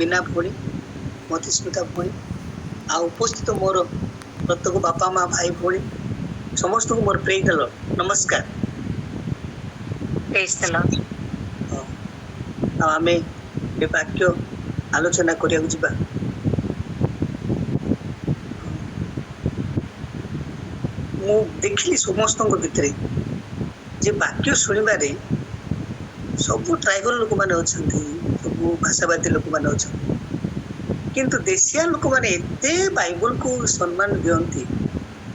बीना भौणी मधुस्मिता भौणी आ उपस्थित मोर प्रत्येक बापा माँ भाई भौणी समस्त को मोर प्रेज द लॉर्ड नमस्कार। Praise the Lord. आमे ए वाक्य आलोचना करिया जिबा। मु देखिली समस्त भितर जे वाक्य शुणवे सब ट्राइबल लोक मैंने अच्छा सब भाषावादी लोक मैंने अच्छा किंतु देशिया लोक मैंने एते बाइबल को सम्मान दियंती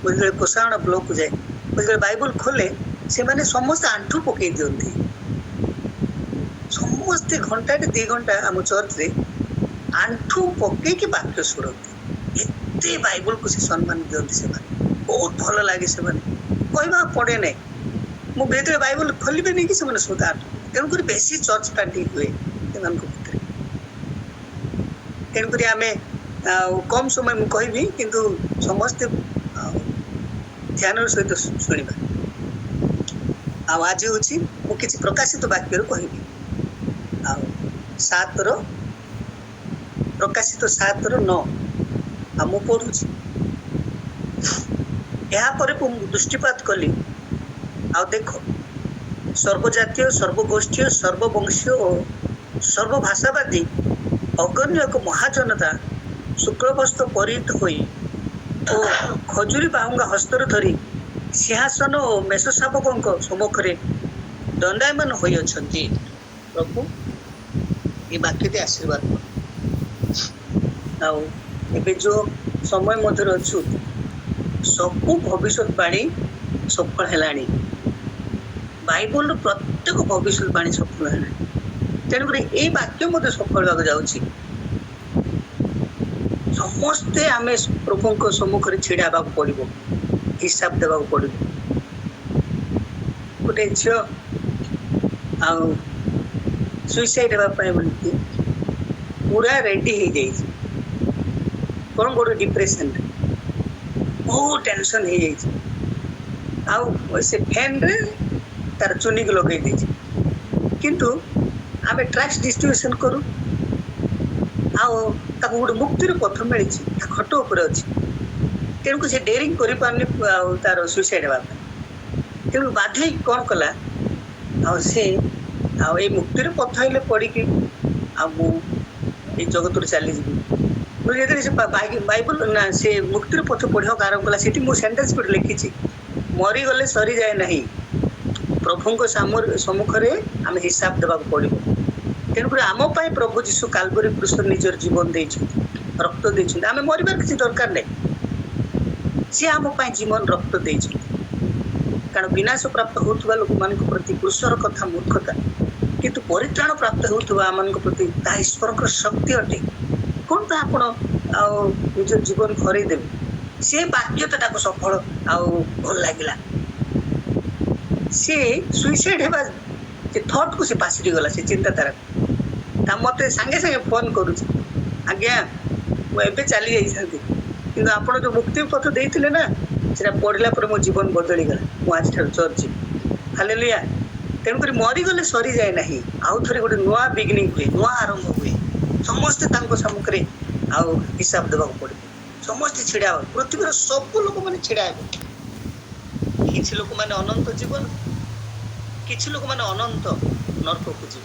मुझे कोसाण ब्लॉक को जाए मुझे बाइबल खोले से माने समस्त आंठू पकई दियंती समस्त घंटा 2 घंटा आम चर्च रे आंठू पकई के वाक्य शुणती एते बाइबल को से सम्मान दियंती से माने बहुत भल लगे से माने कहवा पड़े नहीं मु बेतरे बाइबल खोलिबे नहीं कि से माने सोता तेणुक बेसी चर्च पार्टी हुए तेणुक आम कम समय मुझे कहबी किंतु समस्ते ध्यान सहित शुणा आज हूँ मुझे प्रकाशित वाक्य कहबी प्रकाशित 7:9 मु पढ़ुची यापर दृष्टिपात कली आ देख सर्वजातीय सर्वगोष्ठी सर्ववंशीय और सर्वभाषावादी अगण्य एक महाजनता शुक्लवस्त्र परिहित होई और खजुरी बाहुंगा हस्तर धरी सिंहासन और मेषशावकों सम्मुखें दंडायमान होई अछंती। प्रभु ये वाक्य दे आशीर्वाद एबे जो समय मध्य अच्छु सबू भविष्यवाणी सफल है बाइबल प्रत्येक भविष्यवाणी सफल है तेणुक ये वाक्य मत सफल होगा जाऊँगी समस्ते आम प्रभु सम्मुखें छिड़ा पड़ो हिसाब देवा पड़ो गोटे झील सुइसाइड होगापी पूरा रेडी हो जाए कौन गोटे डिप्रेशन बहुत टेंशन हो जाए से फैन रे तार चुनी को लगे दीजिए किंतु आम ट्रैक्स डिस्ट्रीब्यूशन करूँ गोटे मुक्तिर पथ मिली खट उपर अच्छी तेणुक से डेयरिंग कर तार सुइसाइड होगापी तेणु बाध्य कौन कला से मुक्तिर पथ हेल्ले पड़ी जगत चली जी बाइबल ना से मुक्तिर पथ पढ़ा आरंभ कला से सेन्टेन्स पर लिखी मरीगले सरी जाए नहीं प्रभु सम्मुखें आम हिसाब देवा पड़ो तेणुक आम प्रभु जीशु कालवरी क्रूस निजर जीवन दे रक्त दे आम मरबार किसी दरकार नहीं सी आम जीवन रक्त दे कारण विनाश प्राप्त होता लोक मान प्रति क्रूसर कथा मूर्खता किंतु परित्राण प्राप्त होता आम प्रति ईश्वर शक्ति अटे कौन तो आप निज जीवन हरईदेवे से वाक्यता सफल भल लगे सी सुइसाइड होगा थट को सी पासरी गला से चिंताधारा मत सांगे सांगे फोन करुँच आज्ञा मुझे चली जाती कि आप जो मुक्ति पथ देते ना से पढ़ला मो जीवन बदली गला मुझे चर्च हालेलुया तेणुक मरीगले सरी जाए ना आउ थे गोटे नुआ बिगिनिंग हुए नुआ आरंभ हुए समस्ते सम्मुखें हिसाब देवा पड़े समस्ते छिड़ा पृथ्वी सब लोक मैंने छिड़ा किसी लोक मैंने अनंत जीवन किसी लोक मैंने अनंत नरक को जीव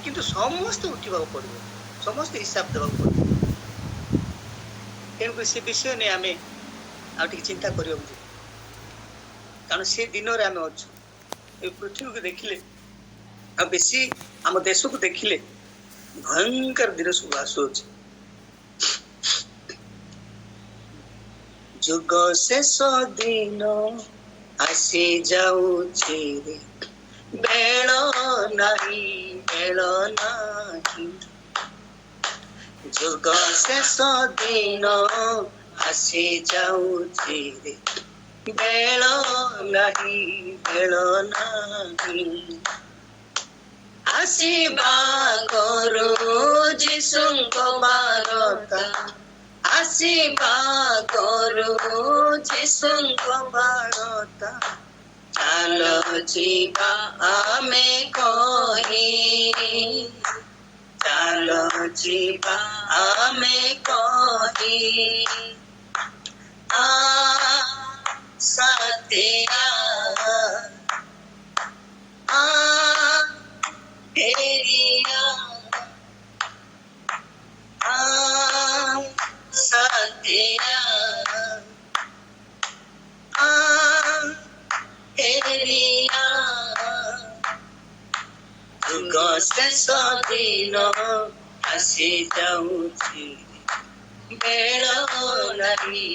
किंतु समस्ते उठा पड़ो समस्ते हिसाब देवा पड़ो तेणुक से विषय नहीं आम आगे चिंता करा कारण से दिन में आम अच्छु पृथ्वी को देखिले बेसी आम देश को देखिले भयंकर दिन सब आसुच जुग शेष दिन आसी जाऊची रे बेल नाही जुग शेष दिन आसी जाऊची रे बेल नाही आसीबा करू जीशुंक बारता आसीबा करू जीशुंक बारता चालो जीवा आमे कही चालो ଯିବା ଆମେ କହି ସାଥିଆ ଫେରିଆ ସାଥିଆ ଫେରିଆ ଯୁଗ ଶେଷ ଦିନ ଆସି ଯାଉଛି ବେଳ ନାହିଁ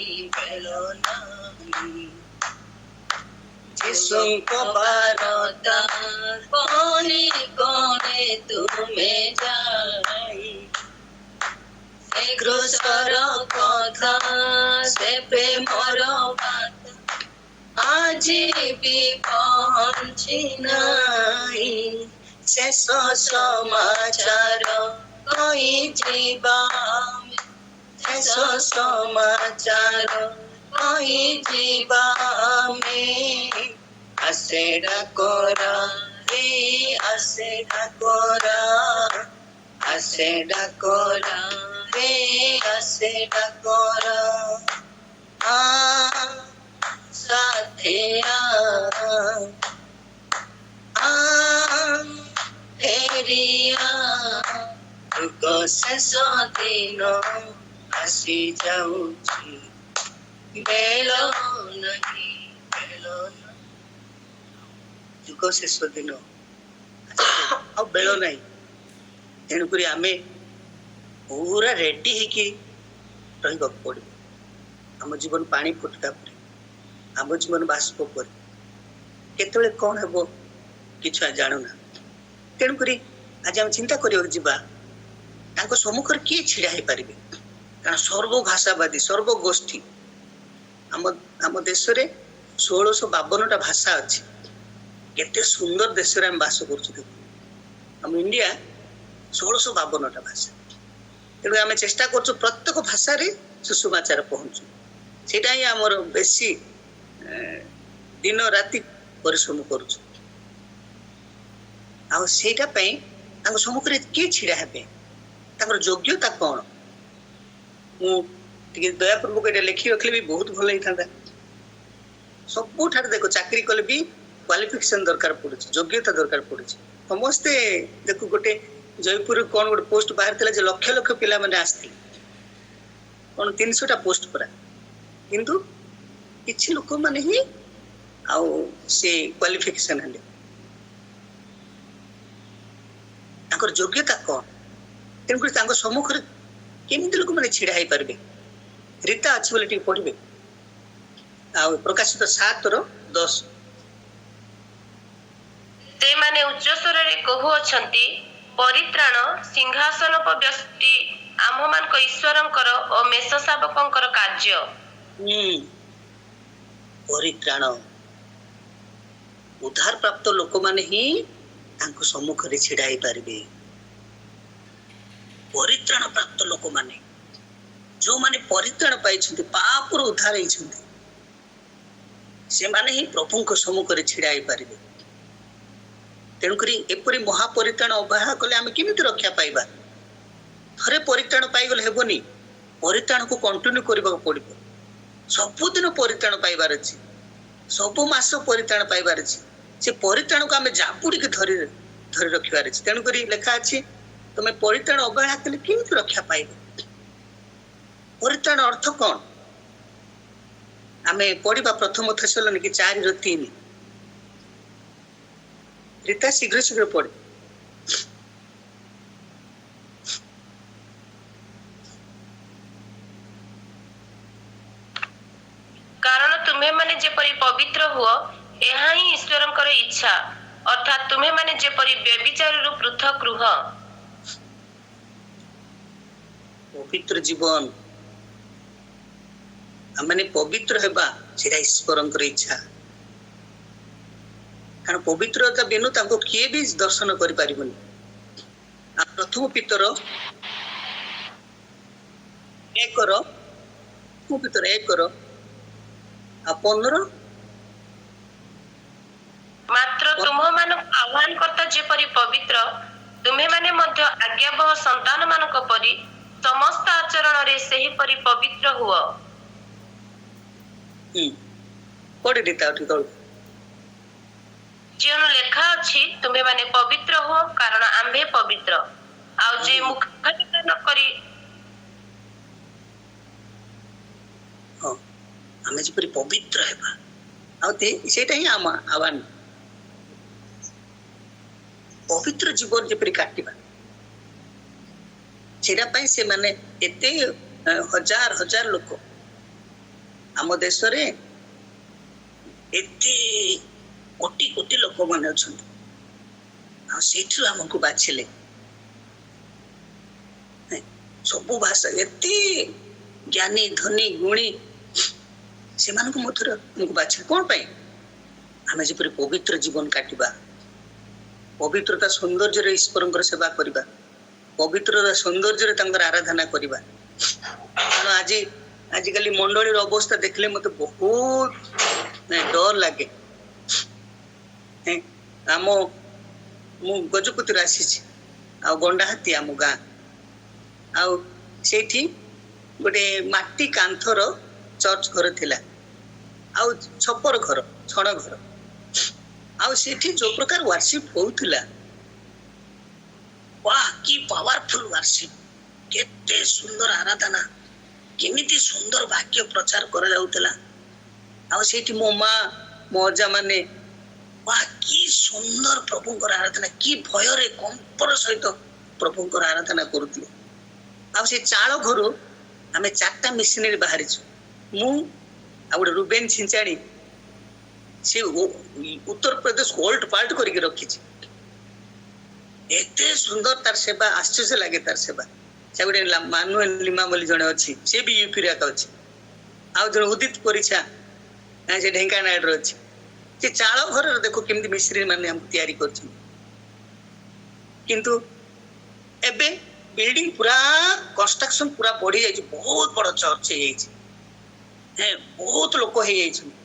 ଯୀଶୁଙ୍କ ବାରତା କଣେ କଣେ ତୁମେ ଯାଇ ସେ କ୍ରୁଶର କଥା ସେ ପ୍ରେମର ବାର୍ତ୍ତା ଆଜି ବି ପହଞ୍ଚି ନାହିଁ ଶେଷ ସମାଚାର କହି ଯିବା ଶେଷ ସମାଚାର କହି ଯିବା ଆମେ ଆସେ ଡାକରା ଆସେ ଡାକରା ଆସେ ଡାକରା ଆସେ ଡାକରା ସାଥିଆ ଫେରିଆ ଯୁଗ ଶେଷ ଦିନ ଆସି ଯାଉଛି ବେଳ ନାହିଁ ଯୁଗ ଶେଷ ଦିନ ଆଉ ବେଳ ନାହିଁ ତେଣୁକରି ଆମେ ପୁରା ରେଡି ହେଇକି ରହିବାକୁ ପଡିବ ଆମ ଜୀବନ ପାଣି ଫୁଟିଲା ପରେ ଆମ ଜୀବନ ବାଷ୍ପ ପରେ କେତେବେଳେ କଣ ହେବ କିଛି ଜାଣୁନା ତେଣୁକରି ଆଜି ଆମେ ଚିନ୍ତା କରିବାକୁ ଯିବା ତାଙ୍କ ସମ୍ମୁଖରେ କିଏ ଛିଡା ହେଇପାରିବେ କାରଣ ସର୍ବଭାଷାବାଦୀ ସର୍ବଗୋଷ୍ଠୀ ଆମ ଦେଶରେ 1652ଟା ଭାଷା ଅଛି କେତେ ସୁନ୍ଦର ଦେଶରେ ଆମେ ବାସ କରୁଛୁ ଦେଖୁ ଆମ ଇଣ୍ଡିଆ 1652ଟା ଭାଷା ତେଣୁ ଆମେ ଚେଷ୍ଟା କରୁଛୁ ପ୍ରତ୍ୟେକ ଭାଷାରେ ସୁସମାଚାର ପହଞ୍ଚୁ ସେଇଟା ହିଁ ଆମର ବେଶୀ ଦିନ ରାତି ପରିଶ୍ରମ କରୁଛୁ ଆଉ ସେଇଟା ପାଇଁ ତାଙ୍କ ସମ୍ମୁଖରେ କିଏ ଛିଡା ହେବେ ତାଙ୍କର ଯୋଗ୍ୟତା କଣ ମୁଁ ଟିକେ ଦୟାପୂର୍ବକ ଏଇଟା ଲେଖି ରଖିଲେ ବି ବହୁତ ଭଲ ହେଇଥାନ୍ତା ସବୁଠାରେ ଦେଖ ଚାକିରି କଲେ ବି କ୍ୱାଲିଫିକେସନ ଦରକାର ପଡୁଛି ଯୋଗ୍ୟତା ଦରକାର ପଡୁଛି ସମସ୍ତେ ଦେଖୁ ଗୋଟେ ଜୟପୁରରେ କଣ ଗୋଟେ ପୋଷ୍ଟ ବାହାରିଥିଲା ଯେ ଲକ୍ଷ ଲକ୍ଷ ପିଲାମାନେ ଆସିଥିଲେ କଣ 300ଟା ପୋଷ୍ଟ ପରା କିନ୍ତୁ କିଛି ଲୋକମାନେ ହିଁ ଆଉ ସେ କ୍ୱାଲିଫିକେସନ ହେଲେ ତାଙ୍କର ଯୋଗ୍ୟତା କଣ ତେଣୁକରି ତାଙ୍କ ସମ୍ମୁଖରେ କେମିତି ଲୋକମାନେ ଛିଡା ହେଇପାରିବେ ରୀତା ଅଛି ବୋଲି ଟିକେ ପଢିବେ ଆଉ ପ୍ରକାଶିତ 7:10 ସେମାନେ ଉଚ୍ଚ ସ୍ୱରରେ କହୁଅଛନ୍ତି ପରିତ୍ରାଣ ସିଂହାସନୋପବ୍ୟକ୍ତି ଆମ୍ଭମାନଙ୍କ ଈଶ୍ୱରଙ୍କର ଓ ମେଷ ଶାବକଙ୍କର କାର୍ଯ୍ୟ ପରିତ୍ରାଣ ଉଦ୍ଧାର ପ୍ରାପ୍ତ ଲୋକମାନେ ହିଁ ତାଙ୍କ ସମ୍ମୁଖରେ ଛିଡା ହେଇପାରିବେ ପରିତ୍ରାଣ ପ୍ରାପ୍ତ ଲୋକମାନେ ଯୋଉମାନେ ପରିତ୍ରାଣ ପାଇଛନ୍ତି ପାପରୁ ଉଦ୍ଧାର ହେଇଛନ୍ତି ସେମାନେ ହିଁ ପ୍ରଭୁଙ୍କ ସମ୍ମୁଖରେ ଛିଡା ହେଇପାରିବେ ତେଣୁକରି ଏପରି ମହାପରିତ୍ରାଣ ଅବହେଳା କଲେ ଆମେ କେମିତି ରକ୍ଷା ପାଇବା ଥରେ ପରିତ୍ରାଣ ପାଇଗଲେ ହେବନି ପରିତ୍ରାଣକୁ କଣ୍ଟିନ୍ୟୁ କରିବାକୁ ପଡିବ ସବୁଦିନ ପରିତ୍ରାଣ ପାଇବାର ଅଛି ସବୁ ମାସ ପରିତ୍ରାଣ ପାଇବାର ଅଛି ସେ ପରିତ୍ରାଣକୁ ଆମେ ଜାବୁଡିକି ଧରି ରଖିବାର ଅଛି ତେଣୁକରି ଲେଖା ଅଛି ତମେ ପରିତ୍ରାଣ ଅବହେଳା କଲେ କେମିତି ରକ୍ଷା ପାଇବ ପରିତ୍ରାଣ ଅର୍ଥ କଣ ଆମେ ପଢିବା ପ୍ରଥମ ଥେସଲୋନିକେ 4:3 ରୀତା ଶୀଘ୍ର ଶୀଘ୍ର ପଢେ କାରଣ ତୁମେମାନେ ଯେପରି ପବିତ୍ର ହୁଅ ଏହା ହିଁ ଈଶ୍ୱରଙ୍କର ଇଚ୍ଛା ଅର୍ଥାତ୍ ତୁମେମାନେ ଯେପରି ବ୍ୟଭିଚାରରୁ ପୃଥକ ରୁହ ପବିତ୍ର ଜୀବନ ଆମେ ପବିତ୍ର ହେବା ସେଟା ଈଶ୍ୱରଙ୍କର ଇଚ୍ଛା କାରଣ ପବିତ୍ରତା ବିନୁ ତାଙ୍କୁ କିଏ ବି ଦର୍ଶନ କରିପାରିବନି ପ୍ରଥମ ପିତର 1:15 ମାତ୍ର ତୁମମାନଙ୍କୁ ଆହ୍ୱାନକର୍ତ୍ତା ଯେପରି ପବିତ୍ର ତୁମେମାନେ ମଧ୍ୟ ଆଜ୍ଞାବହ ସନ୍ତାନମାନଙ୍କ ପରି ସମସ୍ତ ଆଚରଣରେ ସେହିପରି ପବିତ୍ର ହୁଅ। ପଢି ରୀତା ଉଠି ତଳୁ। ଯେଉଁ ଲେଖା ଅଛି ତୁମେମାନେ ପବିତ୍ର ହୁଅ କାରଣ ଆମ୍ଭେ ପବିତ୍ର। ଆଉ ଯେ ମୁଖାପିତ ନ କରି ହଁ ଆମେ ଯେପରି ପବିତ୍ର ହେବା ଆଉ ସେଇଟା ହିଁ ଆମ ଆହ୍ୱାନ। ପବିତ୍ର ଜୀବନ ଯେପରି କାଟିବା ସେଇଟା ପାଇଁ ସେମାନେ ଏତେ ହଜାର ହଜାର ଲୋକ ଆମ ଦେଶରେ ଏତେ କୋଟି କୋଟି ଲୋକମାନେ ଅଛନ୍ତି ଆଉ ସେଇଥିରୁ ଆମକୁ ବାଛିଲେ। ସବୁ ଭାଷା ଏତେ ଜ୍ଞାନୀ ଧନୀ ଗୁଣୀ ସେମାନଙ୍କ ମଧ୍ୟରେ ଆମକୁ ବାଛିଲେ କଣ ପାଇଁ? ଆମେ ଯେପରି ପବିତ୍ର ଜୀବନ କାଟିବା, ପବିତ୍ରତା ସୌନ୍ଦର୍ଯ୍ୟରେ ଈଶ୍ୱରଙ୍କର ସେବା କରିବା, ପବିତ୍ରତା ସୌନ୍ଦର୍ଯ୍ୟରେ ତାଙ୍କର ଆରାଧନା କରିବା। କାରଣ ଆଜିକାଲି ମଣ୍ଡଳୀର ଅବସ୍ଥା ଦେଖିଲେ ମତେ ବହୁତ ଡର ଲାଗେ। ମୁଁ ଗଜପତିରୁ ଆସିଛି ଆଉ ଗଣ୍ଡାହାତୀ ଆମ ଗାଁ। ଆଉ ସେଇଠି ଗୋଟେ ମାଟି କାନ୍ଥର ଚର୍ଚ୍ଚ ଘର ଥିଲା ଆଉ ଛପର ଘର ଛଣ ଘର। ଆଉ ସେଠି ଯୋଉ ପ୍ରକାର ୱାର୍ସିପ ହଉଥିଲା, ୱାହ କି ପାୱାରଫୁଲ ୱାର୍ସିପ, କେତେ ସୁନ୍ଦର ଆରାଧନା, କେମିତି ସୁନ୍ଦର ବାକ୍ୟ ପ୍ରଚାର କରାଯାଉଥିଲା। ଆଉ ସେଇଠି ମୋ ମା ମୋ ଅଜା ମାନେ ୱାହ କି ସୁନ୍ଦର ପ୍ରଭୁଙ୍କର ଆରାଧନା, କି ଭୟରେ କମ୍ପର ସହିତ ପ୍ରଭୁଙ୍କର ଆରାଧନା କରୁଥିଲେ। ଆଉ ସେ ଚାଳ ଘରୁ ଆମେ 4ଟା ମିଶନାରୀ ବାହାରିଛୁ। ମୁଁ ଆଉ ଗୋଟେ ରୁବେନ ଛିଞ୍ଚାଣି, ସେ ଉତ୍ତରପ୍ରଦେଶ ଓଲ୍ଡ ପାଲ୍ଟ କରିକି ରଖିଛି। ଏତେ ସୁନ୍ଦର ତାର ସେବା, ଆଶ୍ଚର୍ଯ୍ୟ ଲାଗେ ତାର ସେବା। ସେ ଗୋଟେ ମାନୁଏଲ ଲିମା ବୋଲି ଜଣେ ଅଛି, ସେ ବି ୟୁପିରେ ଅଛି। ଆଉ ଜଣେ ଉଦିତ ପରିଛା, ସେ ଢେଙ୍କାନାଳରେ ଅଛି। ସେ ଚାଳ ଘରରେ ଦେଖୁ କେମିତି ମିସ୍ତ୍ରୀ ମାନେ ଆମକୁ ତିଆରି କରିଛନ୍ତି। କିନ୍ତୁ ଏବେ ବିଲ୍ଡିଂ ପୁରା କନଷ୍ଟ୍ରକ୍ସନ ପୁରା ବଢି ଯାଇଛି, ବହୁତ ବଡ ଚର୍ଚ୍ଚ ହେଇଯାଇଛି, ବହୁତ ଲୋକ ହେଇଯାଇଛନ୍ତି।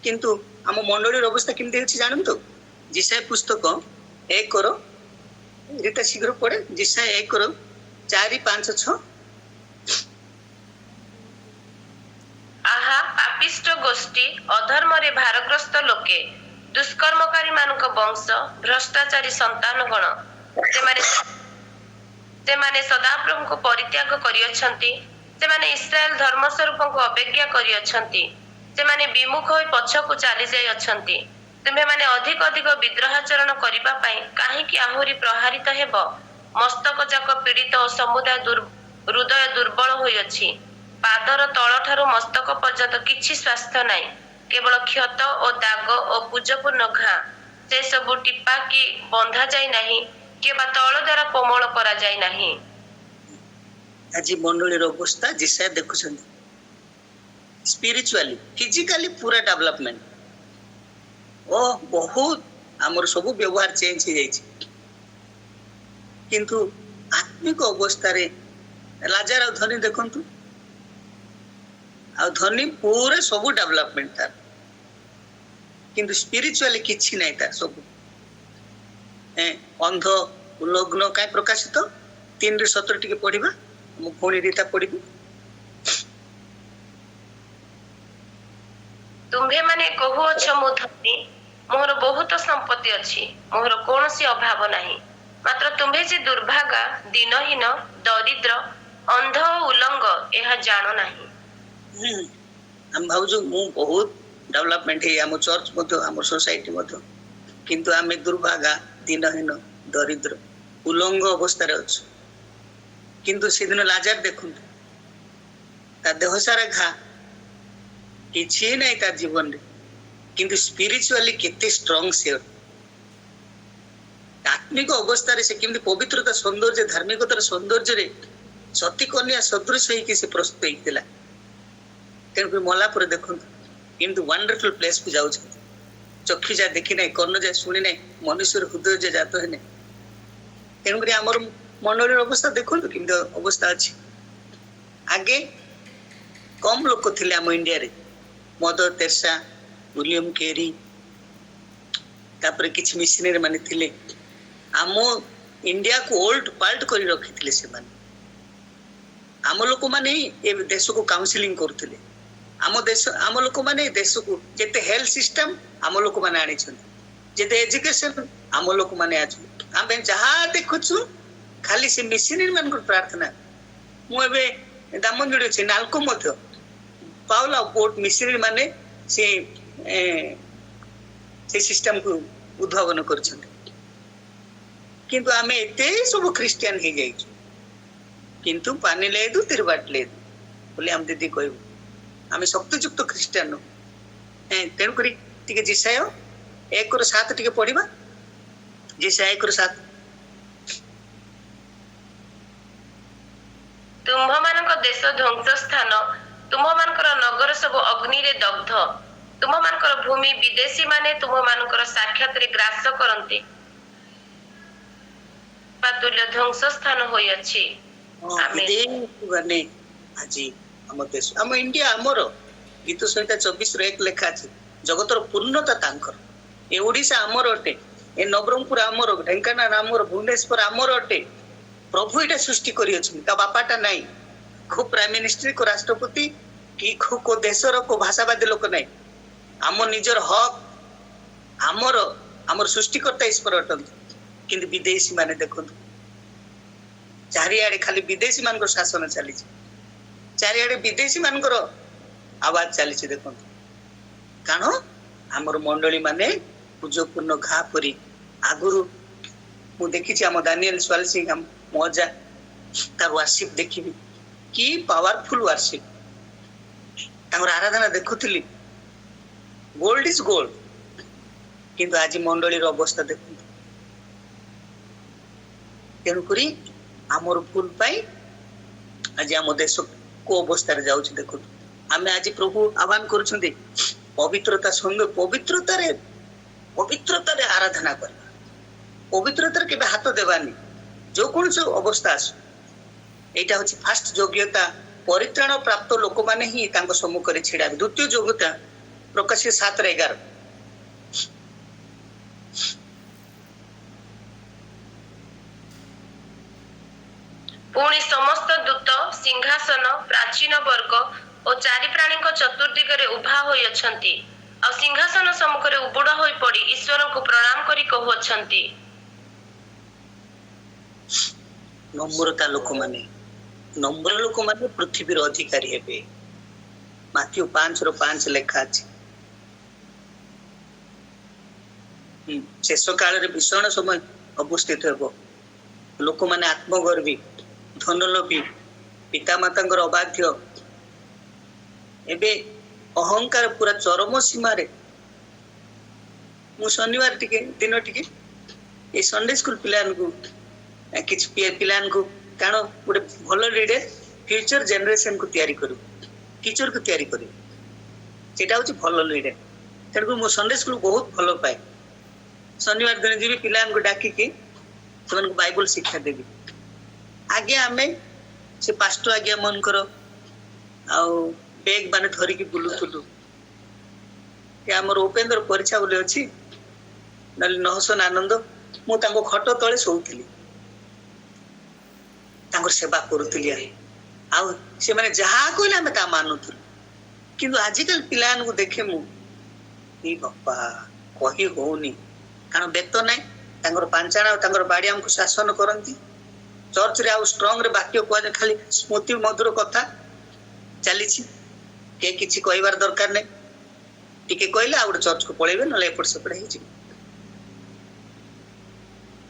କିନ୍ତୁ ଆମ ମଣ୍ଡଳୀର ଅବସ୍ଥା କେମିତି ଅଛି ଜାଣନ୍ତୁ? ଜିସାୟ ପୁସ୍ତକ 1 ରୀତା ଶୀଘ୍ର ପଢେ। ଜିସାୟ 1:4-5-6। ଆହା ପାପିଷ୍ଟ ଗୋଷ୍ଠୀ, ଅଧର୍ମରେ ଭାରଗ୍ରସ୍ତ ଲୋକେ, ଦୁଷ୍କର୍ମକାରୀ ମାନଙ୍କ ବଂଶ, ଭ୍ରଷ୍ଟାଚାରୀ ସନ୍ତାନଗଣ, ସେମାନେ ସଦାପ୍ରଭୁଙ୍କୁ ପରିତ୍ୟାଗ କରିଅଛନ୍ତି। ସେମାନେ ଇସ୍ରାଏଲ ଧର୍ମସ୍ୱରୂପଙ୍କୁ ଅବଜ୍ଞା କରିଅଛନ୍ତି। ସେମାନେ ବିମୁଖ ହୋଇ ପଛକୁ ଚାଲି ଯାଇଅଛନ୍ତି। ତୁମେମାନେ ଅଧିକ ଅଧିକ ବିଦ୍ରୋହାଚରଣ କରିବା ପାଇଁ କାହିଁକି ଆହୁରି ପ୍ରହାରିତ ହେବ? ମସ୍ତକ ଯାକ ପୀଡ଼ିତ ଓ ସମୁଦାୟ ହୃଦୟ ଦୁର୍ବଳ ହୋଇଅଛି। ପାଦର ତଳଠାରୁ ମସ୍ତକ ପର୍ଯ୍ୟନ୍ତ କିଛି ସ୍ୱାସ୍ଥ୍ୟ ନାହିଁ, କେବଳ କ୍ଷତ ଓ ଦାଗ ଓ ପୂଜପୂର୍ଣ୍ଣ ଘାଆ। ସେ ସବୁ ଟିପା କି ବନ୍ଧା ଯାଇ ନାହିଁ, କିମ୍ବା ତଳ ଦ୍ୱାରା କୋମଳ କରାଯାଇ ନାହିଁ। ଆଜି ମଣ୍ଡଳୀର ଅବସ୍ଥା ଜିସାୟ ଦେଖୁଛନ୍ତି। ସ୍ପିରିଚୁଆଲି ଫିଜିକାଲି ପୁରା ଡେଭଲପମେଣ୍ଟ, ଓ ବହୁତ ଆମର ସବୁ ବ୍ୟବହାର ଚେଞ୍ଜ ହେଇଯାଇଛି। କିନ୍ତୁ ଆତ୍ମିକ ଅବସ୍ଥାରେ ଲାଜାର ଆଉ ଧନୀ ଦେଖନ୍ତୁ, ଆଉ ଧନୀ ପୁରା ସବୁ ଡେଭଲପମେଣ୍ଟ ତାର, କିନ୍ତୁ ସ୍ପିରିଚୁଆଲି କିଛି ନାହିଁ ତାର। ସବୁ ଅନ୍ଧ ଲଗ୍ନ କାହିଁ ପ୍ରକାଶିତ 3:17 ଟିକେ ପଢିବା। ମୁଁ ପୁଣି ରୀତା ପଢିବି। ତୁମ୍ଭେମାନେ କହୁଅଛ ମୁଁ ଧନୀ, ମୋର ବହୁତ ସମ୍ପତ୍ତି ଅଛି, ମୋର କୌଣସି ଅଭାବ ନାହିଁ। ମାତ୍ର ତୁମ୍ଭେ ଯେ ଦୁର୍ଭାଗା, ଦିନହୀନ, ଦରିଦ୍ର, ଅନ୍ଧ ଓ ଉଲଙ୍ଗ, ଏହା ଜାଣ ନାହିଁ। ଆମେ ଭାବୁଛୁ ମୁଁ ବହୁତ ଡେଭଲପମେଣ୍ଟ ହେଇ ଆମ ଚର୍ଚ୍ଚ ମଧ୍ୟ ଆମ ସୋସାଇଟି ମଧ୍ୟ, କିନ୍ତୁ ଆମେ ଦୁର୍ଭାଗା, ଦିନହୀନ, ଦରିଦ୍ର, ଉଲଙ୍ଗ ଅବସ୍ଥାରେ ଅଛୁ। କିନ୍ତୁ ସେଦିନ ଲାଜାର ଦେଖନ୍ତୁ, ତା ଦେହ ସାରା ଘା, କିଛି ନାହିଁ ତା ଜୀବନରେ, କିନ୍ତୁ ସ୍ପିରିଚୁଆଲି କେତେ ଷ୍ଟ୍ରଙ୍ଗ ସେ। ଆତ୍ମିକ ଅବସ୍ଥାରେ ସେ କେମିତି ପବିତ୍ରତା ସୌନ୍ଦର୍ଯ୍ୟ, ଧାର୍ମିକତାର ସୌନ୍ଦର୍ଯ୍ୟରେ ସତୀ କନ୍ୟା ସଦୃଶ ହେଇକି ସେ ପ୍ରସ୍ତୁତ ହେଇଥିଲା। ତେଣୁକରି ମଲା ପରେ ଦେଖନ୍ତୁ କେମିତି ୱାଣ୍ଡରଫୁଲ ପ୍ଲେସକୁ ଯାଉଛନ୍ତି। ଚକ୍ଷୁ ଯା ଦେଖି ନାହିଁ, କର୍ଣ୍ଣ ଯା ଶୁଣି ନାହିଁ, ମନୁଷ୍ୟର ହୃଦୟ ଯା ଜାତ ହେଇ ନାହିଁ। ତେଣୁକରି ଆମର ମଣ୍ଡଳୀର ଅବସ୍ଥା ଦେଖନ୍ତୁ କେମିତି ଅବସ୍ଥା ଅଛି। ଆଗେ କମ ଲୋକ ଥିଲେ ଆମ ଇଣ୍ଡିଆରେ, ମଦର ତେରେସା, ୱିଲିୟମ କେରି, ତାପରେ କିଛି ମିଶନାରୀ ମାନେ ଥିଲେ। ଆମ इंडिया को ओल्ड पाल्ट कर रखी से आम लोक मैंने देश को काउंसिलिंग करते आम देश आम लोक मैंने देश को जिते हेल्थ सिस्टम आम लोक मैंने आनी जिते एजुकेशन आम लोक मैंने आम जहाँ देखुचु खाली से मिशनरी मान प्रार्थना मुझे दामंजोड़ी अच्छे नालको पावला बोट मिशनरी माने से सिस्टम को उद्भावन कर किंतु आमे एते सब क्रिश्चियन हो जाइए किंतु पानी ले दू तिरबाट ले दू बोले हम दीदी कहबू आमे शक्तियुक्त क्रिश्चियन तेणु करी टिके जिसाय 1:7 टिके पढ़िबा जिसाय 1:7 तुम्भमानक देश ध्वंस स्थान तुम्भमानकर नगर सब अग्नि रे दग्ध तुम्भमानकर भूमि विदेशी माने तुम्भमानकर साक्षात रे ग्रास करन्ते पातुल्य ध्वंस स्थान होई अछि आमे आज हम देश हम इंडिया हमर गीत संहिता 24 रे एक लेखा अछि जगतर पूर्णता तांकर ए ओडिसा हमर अटे ए नवरंगपुर हमर ढेंकानाल हमर भुवनेश्वर हमर अटे प्रभु एटा सृष्टि करी अछि का बापाटा नाही को प्राइम मिनिस्टर को राष्ट्रपति कि को देशर को भाषावादी लोक नाही आम निजर हक हमर हमर सृष्टिकर्ता ईश्वर अटन किंतु विदेशी माने देखंतु चारिआडे खाली विदेशी मान शासन चली चारिआडे विदेशी मान आवाज चली देखंतु कारण हमर मंडली माने पूजपूर्ण घा परी आगुरु मु देखी आम दानिएल स्वाल सिंह मजा तार वर्शिप देखिबी कि पावरफुल वर्शिप तांगर आराधना देखुथिली गोल्ड इज गोल्ड किंतु आज मंडली अवस्था देखु तेणुकरी आमर फुल पाई आज आम देश को अवस्था जाऊँ देखु आम आज प्रभु आह्वान कर पवित्रता सुंदर पवित्रता आराधना कर पवित्रता के हाथ देवानी जो कौन से अवस्था आस एटा होची फास्ट योग्यता परित्राण प्राप्त लोक माने ही तांको सम्मुख रे छिड़ा द्वितीय योग्यता प्रकाशित 7:11 पुणी समस्त दूत सिंहासन प्राचीन वर्ग और चारि प्राणी चतुर्दिगरे उभा होई अछंती और सिंहासन सम्मुख रे उबुड़ा होई पड़ी ईश्वर को प्रणाम करी कहु अछंती नम्रता लोक माने नम्र लोक माने पृथ्वीर अधिकारी हेबे माथ्यू 5:5 लेखा अछि शेष काल रे भीषण समय अवस्थित हेबो लोक माने आत्मगर्वी धनलोभी पिता मातांकर अबाध्य एबे अहंकार पूरा चरम सीमा रे मु शनिवार टिके दिन टिके ए संडे स्कूल पिलान को किछि पिलान को कारण गोटे भल लीडर फ्यूचर जनरेशन को तैयारी करू टीचर को तैयारी करू सेटा होछि भल लीडर तेणु मु संडे स्कूल बहुत भल पाए शनिवार दिन जी पिलान को डाकी के सेमान को बाइबल शिक्षा देबी आगे आमे से पास्टर आगे मन करो आउ बैग माने धरी की बुलुथुलु के हमर उपेंद्र परीक्षा बोले अछि नली नहसन आनंद मु तांको खट तळे सोउथिली तांको सेवा करूथिली आउ से माने जहा कोइला हमें ता मानुथुलु किंतु आजिकल पिलान को देखे मु ई बापा कहि होनी कारण बेतो नै तांकर पांचाणा तांकर बाड़ी हमको शासन करंती चर्च रे आउ स्ट्रांग रे वाक्य को खाली स्मृति मधुर कथा चली के किसी कहबार दरकार नहीं टिके कहले आ गोटे चर्च को पळेबे न एपट सेपट हे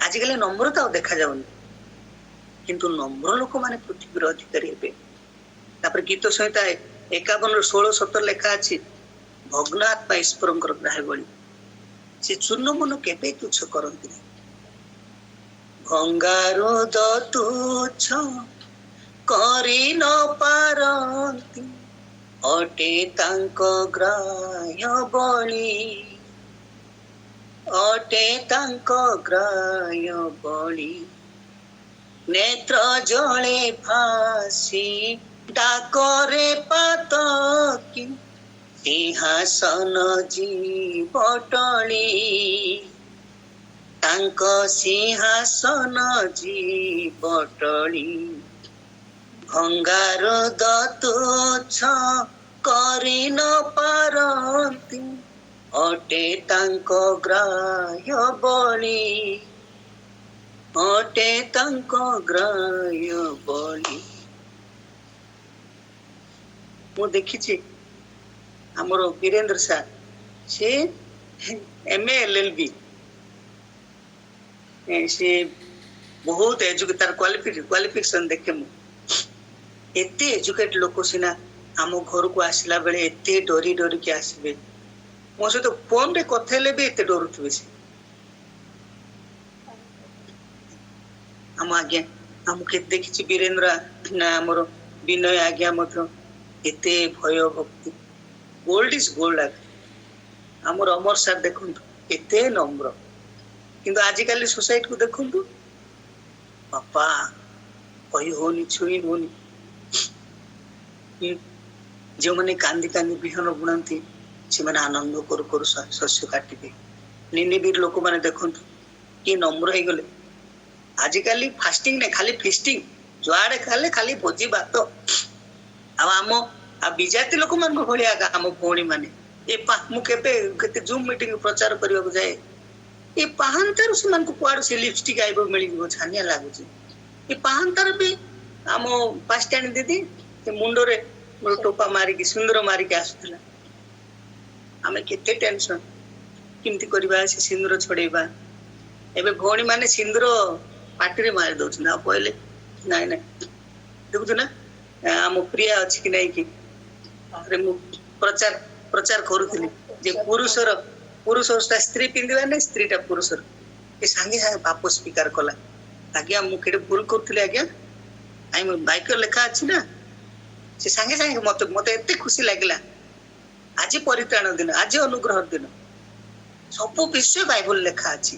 आजिकल नम्रता देखा जाउनी किंतु नम्र लोक माने पृथ्वीर अधिकारी हेबे तापर गीत संहिता 51:16-17 लेखा अछि भग्नात्मा ईश्वरंकर ग्राह्य बळी से चूर्ण मन केबे तुच्छ करंती भंगारो द तुच्छ करि न पारंती अटे तांको ग्राह्य बळी अटे तांको ग्राह्य बळी नेत्र जळे फासी डाकरे पातकी सिंहासन जीवटली ତାଙ୍କ ସିଂହାସନ ଜୀବଟଳି ଭଙ୍ଗାର ତୁଚ୍ଛ କରି ନ ପାରନ୍ତି ଅଟେ ତାଙ୍କ ଗ୍ରାହ୍ୟ ବଳି ଅଟେ ତାଙ୍କ ଗ୍ରାହ୍ୟ ବଳି। ମୁଁ ଦେଖିଛି ଆମର ବୀରେନ୍ଦ୍ର ସାର୍ ସେ MA LLB ସେ ବହୁତ ତାର କ୍ୱାଲିଫିକେସନ ଦେଖେ ମୁଁ ଏତେ ଏଜୁକେଟ ଲୋକ ସିନା ଆମ ଘରକୁ ଆସିଲା ବେଳେ ଏତେ ଡରି ଡରିକି ଆସିବେ ମୋ ସହିତ ଫୋନରେ କଥା ହେଲେ ବି ଏତେ ଡରୁଥିବେ ସେ ଆମ ଆଜ୍ଞା ଆମକୁ କେତେ ଦେଖିଛି ବୀରେନ୍ଦ୍ର ନା ଆମର ବିନୟ ଆଜ୍ଞା ମଧ୍ୟ ଏତେ ଭୟ ଭକ୍ତି ଗୋଲ୍ଡ ଇଜ ଗୋଲ୍ଡ ଆମର ଅମର ସାର୍ ଦେଖନ୍ତୁ ଏତେ ନମ୍ର କିନ୍ତୁ ଆଜିକାଲି ସୋସାଇଟିକୁ ଦେଖନ୍ତୁ ବାପା କହି ହଉନି ଛୁଇଁ ହଉନି ଯେଉଁମାନେ କାନ୍ଦି କାନ୍ଦି ବିହନ ବୁଣନ୍ତି ସେମାନେ ଆନନ୍ଦ କରୁ କରୁ ଶସ୍ୟ କାଟିବେ ନିନିବିର ଲୋକମାନେ ଦେଖନ୍ତୁ କି ନମ୍ର ହେଇଗଲେ ଆଜିକାଲି ଫାଷ୍ଟିଂ ନାହିଁ ଖାଲି ଫିଷ୍ଟିଂ ଯୁଆଡେ ଖାଲେ ଖାଲି ଭୋଜି ଭାତ ଆଉ ଆମ ବିଜାତି ଲୋକମାନଙ୍କ ଭଳିଆ ଆମ ଭଉଣୀ ମାନେ ମୁଁ କେତେ ଜୁମ୍ ମିଟିଂ ପ୍ରଚାର କରିବାକୁ ଯାଏ ଏ ପାହାନ୍ତାରୁ ସେମାନଙ୍କୁ କୁଆଡୁ ସେ ଲିପଷ୍ଟିକ ଆଇବ ମିଳିଯିବ ଛାନିଆ ଲାଗୁଛି ଏ ପାହାନ୍ତାର ବି ଆମ ପାସ୍ଟାଣୀ ଦିଦି ସେ ମୁଣ୍ଡରେ ଟୋପା ମାରିକି ସୁନ୍ଦର ମାରିକି ଆସୁଥିଲା ଆମେ କେତେ ଟେନସନ କେମିତି କରିବା ସେ ସିନ୍ଦୁର ଛଡେଇବା ଏବେ ଭଉଣୀ ମାନେ ସିନ୍ଦୁର ପାଟିରେ ମାରି ଦଉଛନ୍ତି ଆଉ କହିଲେ ନାଇଁ ନାଇଁ ଦେଖୁଛୁ ନା ଆମ ପ୍ରିୟା ଅଛି କି ନାଇଁ କି ମୁଁ ପ୍ରଚାର କରୁଥିଲି ଯେ ପୁରୁଷର ସ୍ତ୍ରୀ ପିନ୍ଧିବା ନାହିଁ ସ୍ତ୍ରୀଟା ପୁରୁଷର ଏ ସାଙ୍ଗେ ସାଙ୍ଗେ ପାପ ସ୍ୱୀକାର କଲା ଆଜ୍ଞା ମୁଁ କେତେ ଭୁଲ କରୁଥିଲି ଆଜ୍ଞା ବାଇକରେ ଲେଖା ଅଛି ନା ସେ ସାଙ୍ଗେ ସାଙ୍ଗେ ମତେ ଏତେ ଖୁସି ଲାଗିଲା ଆଜି ପରିତ୍ରାଣ ଦିନ ଆଜି ଅନୁଗ୍ରହ ଦିନ ସବୁ ବିଷୟ ବାଇବଲ ଲେଖା ଅଛି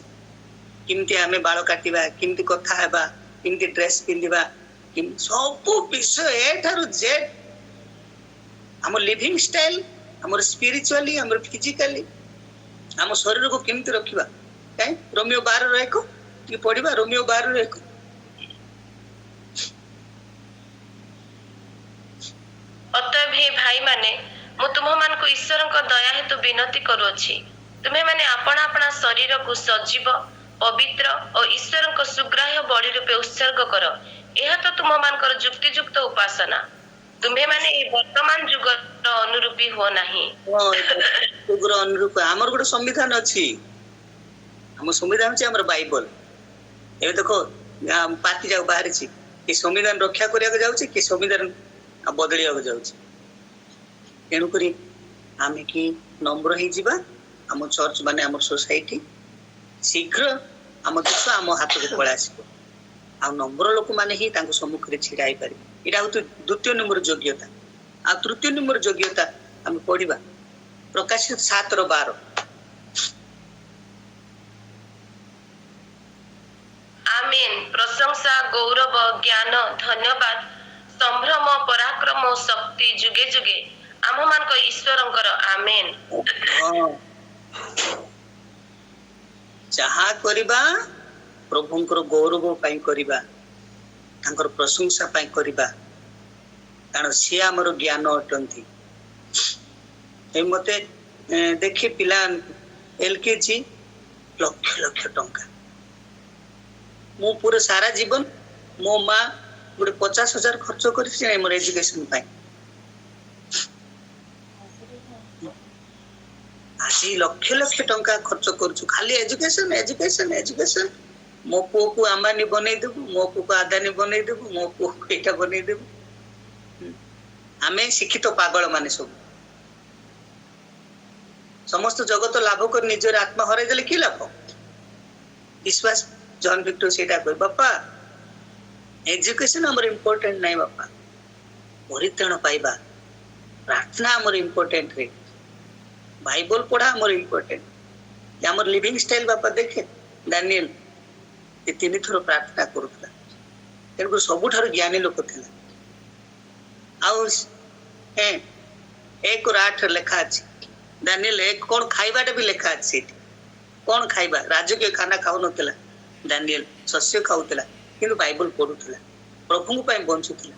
କେମିତି ଆମେ ବାଳ କାଟିବା କେମିତି କଥା ହେବା କେମିତି ଡ୍ରେସ ପିନ୍ଧିବା ସବୁ ବିଷୟ ଏ ଠାରୁ ଜେଡ୍ ଆମ ଲିଭିଂ ଷ୍ଟାଇଲ ଆମର ସ୍ପିରିଚୁଆଲି ଆମର ଫିଜିକାଲି ଆମ ଶରୀରକୁ କେମିତି ରଖିବା କାଇଁ ରୋମିଓ 12:1 ଟିକେ ପଢିବା ରୋମିଓ 12:1 ଅତଏବ ହେ ଭାଇମାନେ ମୁଁ ତୁମମାନଙ୍କୁ ଈଶ୍ୱରଙ୍କ ଦୟା ହେତୁ ବିନତି କରୁଅଛି ତୁମେମାନେ ଆପଣା ଆପଣା ଶରୀରକୁ ସଜୀବ ପବିତ୍ର ଓ ଈଶ୍ୱରଙ୍କ ସୁଗ୍ରାହ୍ୟ ବଳି ରୂପେ ଉତ୍ସର୍ଗ କର ଏହା ତ ତୁମମାନଙ୍କର ଯୁକ୍ତିଯୁକ୍ତ ଉପାସନା ତୁମେମାନେ ଏହି ବର୍ତ୍ତମାନ ଯୁଗର ଅନୁରୂପୀ ହୁଅ ନାହିଁ ଯୁଗର ଅନୁରୂପ ଆମର ଗୋଟେ ସମ୍ବିଧାନ ଅଛି ଆମ ସମ୍ବିଧାନ ଅଛି ଆମର ବାଇବଲ ଏବେ ଦେଖ ପାର୍ଟି ଯାକ ବାହାରିଛି କି ସମ୍ବିଧାନ ରକ୍ଷା କରିବାକୁ ଯାଉଛି କି ସମ୍ବିଧାନ ବଦଳିବାକୁ ଯାଉଛି ତେଣୁକରି ଆମେ କି ନମ୍ର ହେଇଯିବା ଆମ ଚର୍ଚ୍ଚ ମାନେ ଆମର ସୋସାଇଟି ଶୀଘ୍ର ଆମ ଦେଶ ଆମ ହାତକୁ ପଳେଇ ଆସିବ ଆଉ ନମ୍ର ଲୋକମାନେ ହିଁ ତାଙ୍କ ସମ୍ମୁଖରେ ଛିଡା ହେଇପାରିବେ ଏଇଟା ହଉଛି ଦ୍ୱିତୀୟ ନମ୍ବର ଯୋଗ୍ୟତା ଆଉ ତୃତୀୟ ନମ୍ବର ଯୋଗ୍ୟତା ଆମେ ପଢିବା ପ୍ରକାଶିତ 7:12 ଆମେନ୍ ପ୍ରଶଂସା ଗୌରବ ଜ୍ଞାନ ଧନ୍ୟବାଦ ସମ୍ଭ୍ରମ ପରାକ୍ରମ ଓ ଶକ୍ତି ଯୁଗେ ଯୁଗେ ଆମମାନଙ୍କ ଈଶ୍ୱରଙ୍କର ଆମେନ୍ ଯାହା କରିବା ପ୍ରଭୁଙ୍କର ଗୌରବ ପାଇଁ କରିବା ତାଙ୍କର ପ୍ରଶଂସା ପାଇଁ କରିବା କାରଣ ସିଏ ଆମର ଜ୍ଞାନ ଅଟନ୍ତି ମତେ ଦେଖେ ପିଲା LKG ଲକ୍ଷ ଲକ୍ଷ ଟଙ୍କା ମୁଁ ପୁରା ସାରା ଜୀବନ ମୋ ମା ଗୋଟେ 50,000 ଖର୍ଚ୍ଚ କରିଛି ମୋର ଏଜୁକେସନ ପାଇଁ ଆଜି ଲକ୍ଷ ଲକ୍ଷ ଟଙ୍କା ଖର୍ଚ୍ଚ କରୁଛୁ ଖାଲି ଏଜୁକେସନ ମୋ ପୁଅକୁ ଆମ୍ବାନୀ ବନେଇଦେବୁ ମୋ ପୁଅକୁ ଆଦାନୀ ବନେଇଦେବୁ ମୋ ପୁଅକୁ ଏଇଟା ବନେଇଦେବୁ ଆମେ ଶିକ୍ଷିତ ପାଗଳ ମାନେ ସବୁ ସମସ୍ତ ଜଗତ ଲାଭ କରି ନିଜର ଆତ୍ମା ହରାଇ ଦେଲେ କି ଲାଭ ବିଶ୍ୱାସ ଜନ୍ ଭିକ୍ଟର ସେଇଟା କହେ ବାପା ଏଜୁକେସନ ଆମର ଇମ୍ପୋର୍ଟାଣ୍ଟ ନାହିଁ ବାପା ପରିତ୍ରାଣ ପାଇବା ପ୍ରାର୍ଥନା ଆମର ଇମ୍ପୋର୍ଟାଣ୍ଟ ରେ ବାଇବଲ ପଢା ଆମର ଇମ୍ପୋର୍ଟାଣ୍ଟ ଆମର ଲିଭିଂ ଷ୍ଟାଇଲ ବାପା ଦେଖେ ଦାନିଏଲ 3 ଥର ପ୍ରାର୍ଥନା କରୁଥିଲା ତେଣୁ ସବୁଠାରୁ ଜ୍ଞାନୀ ଲୋକ ଥିଲା ଆଉ 1:8 ଲେଖା ଅଛି ଦାନିଏଲ 1 କଣ ଖାଇବାଟା ବି ଲେଖା ଅଛି ସେଇଠି कौन खाइबा राजकीय खाना खाऊ नथिला दानिएल शस्य खाउथिला किंतु बाइबल पढुथिला प्रभु को पय बंचुथिला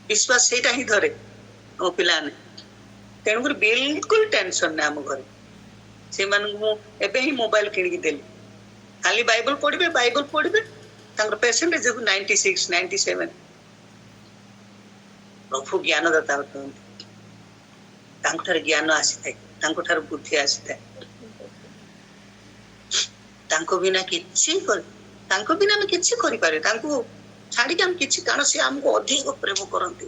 विश्वास सेटा ही धरे ओ पिलाने तेणु कर बिल्कुल टेंशन ना हम घरे से मान एबे ही मोबाइल किन के देली खाली बाइबल पढ़िबे तांकर परसेंटेज 96 97 प्रभु ज्ञानदाता होतंती तांकर ज्ञान आसीଥାଏ तांकर बुद्धि आसीଥାଏ तांको बिना किछि कर तांको बिना हम किछि करि पारे तांको छाड़ी के हम किछि कारण से हमको अधिक प्रेम करंती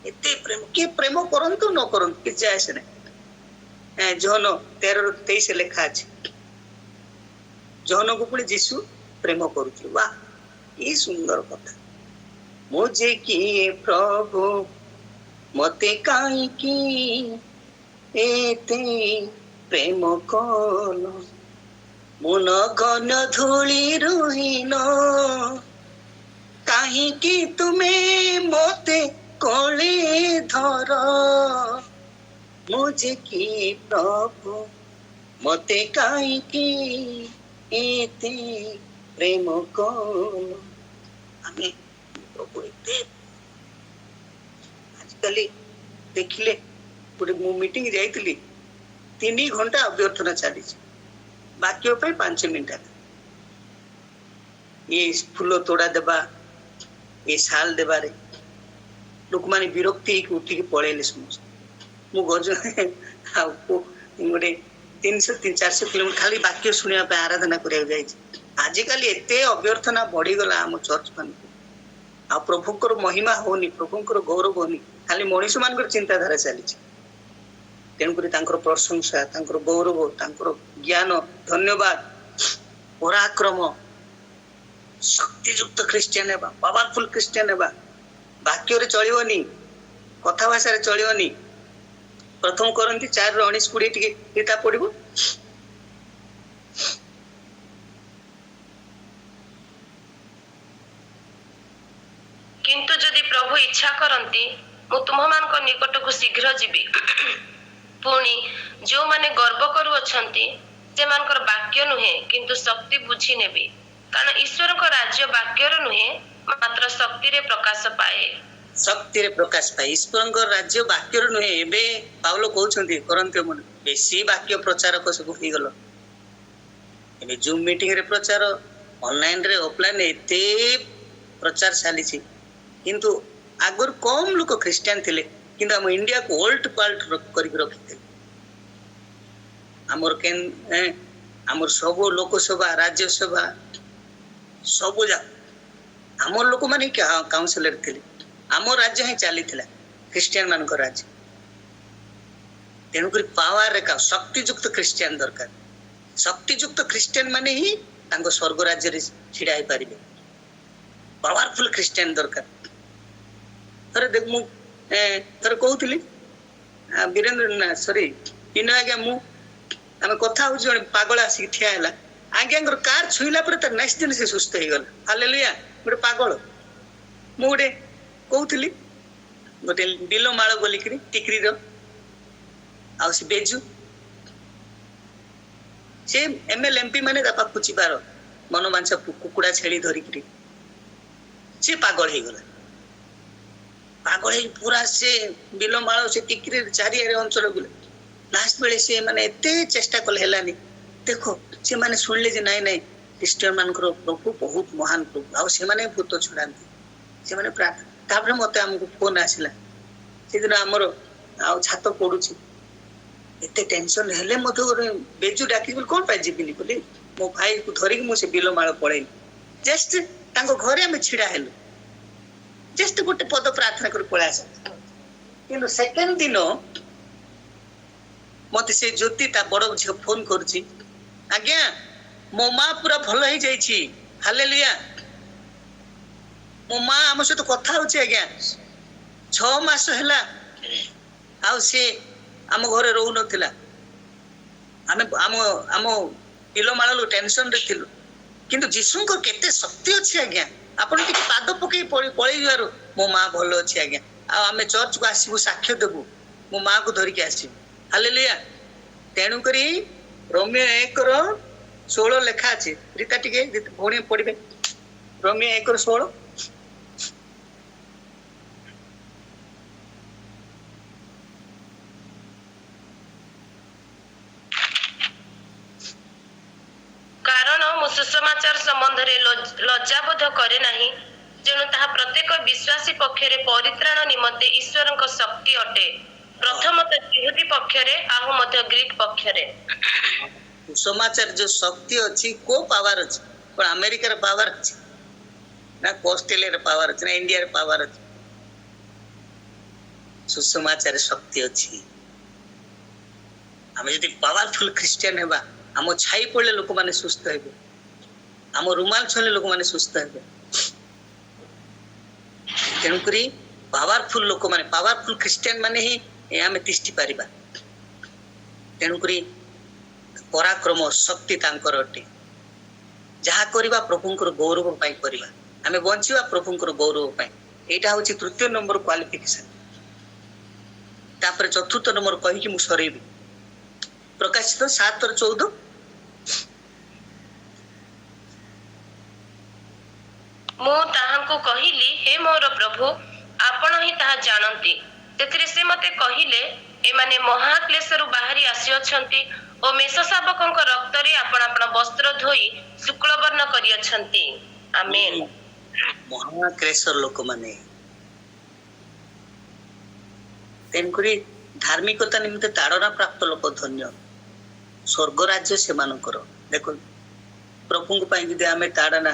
एते प्रेम के प्रेम करंतु न करंतु कि जाय से नै जौन 13:23 लिखा अछि जौन को पुणी जीशु प्रेम करुथि वाह ई सुंदर कथा मुझे किए प्रभु मते काई की एते प्रेम कलो मन गन धूली रुहीन काहे की तुम्हें मोते कोले धर मुझे की प्रभु मते काई की एते प्रेम कलो आमे प्रभु एते आजकल देखिले पुरे मु मीटिंग जाइतली 3 घंटा अभ्यर्थना चली बाकी 5 मिनट ये फूल तोड़ा देबा ये साल देबारे लोक माने विरक्ति उठी पळेले समझ मु गज गोटे 300-400 किलोमीटर खाली वाक्य सुनिया पे आराधना करिया जाय आजिकल एते अभ्यर्थना बढ़ी गला हम चर्च मान आ प्रभुकर महिमा होनी प्रभुकर गौरव होनी खाली मनीष मानकर चिंताधारा चली तेणुकर तांकर प्रशंसा तांकर गौरव तांकर ज्ञान धन्यवाद पराक्रम शक्तियुक्त क्रिश्चियन हेबा पावरफुल क्रिश्चियन हेबा वाक्य रे चलिबनी कथा भाषा रे चलिबनी प्रथम करंती 4:19-20 टिके एटा पढिबो किंतु जदि प्रभु इच्छा करंती मु तुम मान को निकट को शीघ्र जीवी पुणी जो माने गर्व करू अछंती से मानकर वाक्य नुहे किंतु शक्ति बुझी नेबी कारण ईश्वर को राज्य वाक्य रो नुहे मात्र शक्ति रे प्रकाश पाए ईश्वर को राज्य वाक्य रो नुहे एबे पाउलो कहउछंती करंती मन बेसी वाक्य प्रचारक सब होई गलो एबे जूम मीटिंग रे प्रचार ऑनलाइन रे ऑफलाइन एते प्रचार चली किंतु आगर कम लोक क्रिश्चियन थिले किंतु हम इंडिया को ओल्ट पाल्ट करके रखिते हमर केन हमर सब लोकसभा राज्यसभा सब जा हमर लोक माने काउंसिलर थिले हमर राज्य ही चली थिला क्रिश्चियन मान को राज्य तेणु कर पावर रे का शक्तियुक्त क्रिश्चियन दरकार शक्तियुक्त क्रिश्चियन माने ही तांको स्वर्ग राज्य रे छिड़ाई पारिबे पावरफुल क्रिश्चियन दरकार थरे देख मु थरे कहउतली वीरेंद्र ना सॉरी इन आगे मु हम कथा हो जण पागल आसी ठिया हला आगे कार छुईला पर त नेक्स्ट दिन से सुस्त हो गला हालेलुया गोटे पागल मु गोटे कहउतली गोटे बिलो माळ बोली करी टिकरी रो आ से बेजू से एमएल एमपी माने दा पाखु चिबार मनोमांस कुकुड़ा छेली धरी करी से पागल हो गला पागल पूरा से बिलो माଳ से टिकरी चारियारे अंचल गुले लास्ट बेले से माने एते चेष्टा कल हेलानी देखो से माने सुनले जे नाही नाही क्रिश्चियन मानकर प्रभु बहुत महान प्रभु आ से माने भूत छुड़ांती से माने प्रार्थना तापर मते हमको फोन आसिला से दिन हमर आ छातो पडुची एते टेंशन हेले मते बेजू डाकी कोन पाइ जीबिनी बोली मो भाई को धरि मु से बिलो माळ पळेई जस्ट तांको घरे हम छिडा हेलु जस्ट गोटे पद प्रार्थना कर पळा आस किंतु सेकंड दिन मते से ज्योति ता बड़ झियो फोन करछि आज्ञा मो मां पूरा भलो ही जाईछि हालेलुया मो मां हम से तो कथा होछि आज्ञा 6 मास हैला आ से हम घरे रहु नथिला हम पिलो माळलो टेंशन रे थिलु किंतु जीसु को केते शक्ति अछि आज्ञा आपण टिके पाद पकई पळई जारो मो मां भलो अछि आज्ञा आ हमें चर्च को आसीबु साक्ष्य देबु मो मां को धरि के आसी हालेलुया तेणु करी रोमियो 1:16 लेखा अछि रीता टिके भौणी पढ़िबे रोमियो 1:16 କାରଣ ମୁଁ ସୁସମାଚାର ସମ୍ବନ୍ଧରେ ଲଜ୍ଜାବୋଧ କରେ ନାହିଁ, ଯେଣୁ ତାହା ପ୍ରତ୍ୟେକ ବିଶ୍ୱାସୀ ପକ୍ଷରେ ପରିତ୍ରାଣ ନିମନ୍ତେ ଈଶ୍ୱରଙ୍କ ଶକ୍ତି ଅଟେ, ପ୍ରଥମତଃ ଯିହୁଦୀ ପକ୍ଷରେ ଆଉ ମଧ୍ୟ ଗ୍ରୀକ ପକ୍ଷରେ। सुसमाचार जो शक्ति अच्छी को पावर अच्छी कोन अमेरिका रे पावर अच्छी ना ऑस्ट्रेलिया रे पावर अच्छी ना इंडिया रे पावर अच्छी सुसमाचार शक्ति अच्छी आम जदि पावरफुल क्रिश्चियन हेबा आम छाई पड़े लोक माने सुस्थ हेबे आम रुमाल छले लोक माने सुस्थ हेबे तेणुकरी पावरफुल लोक माने पावरफुल क्रिश्चियन माने ही आम तिष्ठी पारिबा तेणुकरी पराक्रम शक्ति तांकर अटे जहा करबा प्रभुंकर गौरव पाई करबा आमे बंचिबा प्रभुंकर गौरव पाई एटा होची तृतीय नंबर क्वालिफिकेशन तापर चतुर्थ नंबर कहि कि मु सरेबी प्रकाशित 7:14 ମୁଁ ତାହାଙ୍କୁ କହିଲି, ହେ ମୋର ପ୍ରଭୁ, ଆପଣ ହିଁ ତାହା ଜାଣନ୍ତି। ସେଥିରେ ସେ ମୋତେ କହିଲେ, ଏମାନେ ମହାକ୍ଲେଶରୁ ବାହାରି ଆସିଅଛନ୍ତି ଓ ମେଷ ଶାବକଙ୍କ ରକ୍ତରେ ଆପଣ ଆପଣ ବସ୍ତ୍ର ଧୋଇ ଶୁକ୍ଳବର୍ଣ୍ଣ କରିଅଛନ୍ତି। ଆମେନ୍। महाक्लेशर लोक माने तेणुकरी धार्मिकता निमित्त ताड़ना प्राप्त लोक धन्य स्वर्ग राज्य से मानकर देखो प्रभु को यदि आम ताड़ना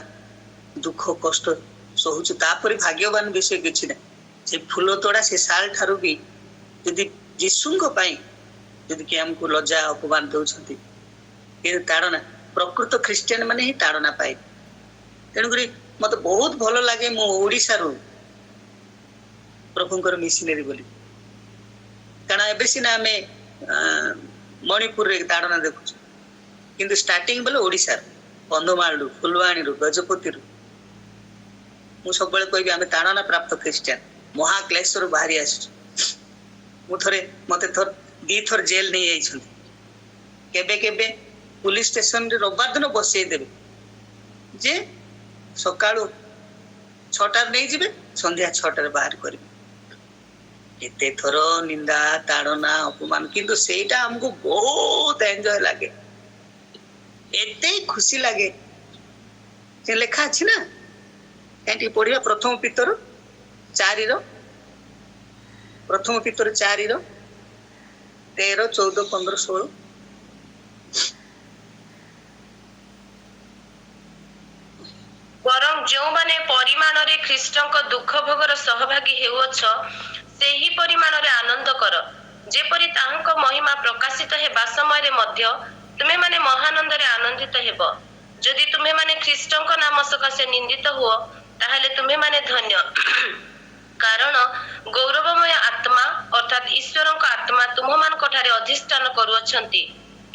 दुख कष्ट सहूचु तापर भाग्यवान विषय किसी ना से फूल तोड़ा से साल ठारू भी यदि यीशुଙ୍କ ପାଇଁ यदि कि हमको लज्जा अपमान दउछंती ये ताड़ना प्रकृत ख्रिस्टियन माने ही ताड़ना पाए तेणुकरी मत बहुत भल लगे मो ओडिसा रो प्रभुंकर मिशनरी बोली कारण एबे सिना आमे मणिपुर रे ताड़ना देखु किंतु स्टार्टिंग बोले ओडिसा कंधमाल रु फुलवाणी रु गजपति रु मु सब बेले कहबी आमे ताड़ना प्राप्त क्रिश्चियन महाक्लेश रु बाहरी आसु मु थरे मते थर दी थर जेल नहीं आई छथि केबे केबे पुलिस स्टेशन रे रविवार दिन बसई देबे जे सकाळु 6टा नहीं जिबे संध्या 6टा बाहर करिबे एते थर निंदा ताड़ना अपमान किंतु सेटा हमको बहुत एंजॉय लागे एते खुशी लागे जे लेखा अछि ना एंटी पढिया प्रथम पितर 4 रो 13 14 15 16 ବରଂ ଯେଉଁମାନେ ପରିମାଣରେ ଖ୍ରୀଷ୍ଟଙ୍କ ଦୁଃଖ ଭୋଗର ସହଭାଗୀ ହେଉଅଛ ସେହି ପରିମାଣରେ ଆନନ୍ଦ କର ଯେପରି ତାହାଙ୍କ ମହିମା ପ୍ରକାଶିତ ହେବା ସମୟରେ ମଧ୍ୟ ତୁମେମାନେ ମହାନନ୍ଦରେ ଆନନ୍ଦିତ ହେବ। ଯଦି ତୁମେମାନେ ଖ୍ରୀଷ୍ଟଙ୍କ ନାମ ସକାଶେ ନିନ୍ଦିତ ହୁଅ ତାହେଲେ ତୁମେମାନେ ଧନ୍ୟ କାରଣ ଗୌରବମୟ ଆତ୍ମା ଅର୍ଥାତ୍ ଈଶ୍ୱରଙ୍କ ଆତ୍ମା ତୁମମାନଙ୍କ ଠାରେ ଅଧିଷ୍ଠାନ କରୁଅଛନ୍ତି।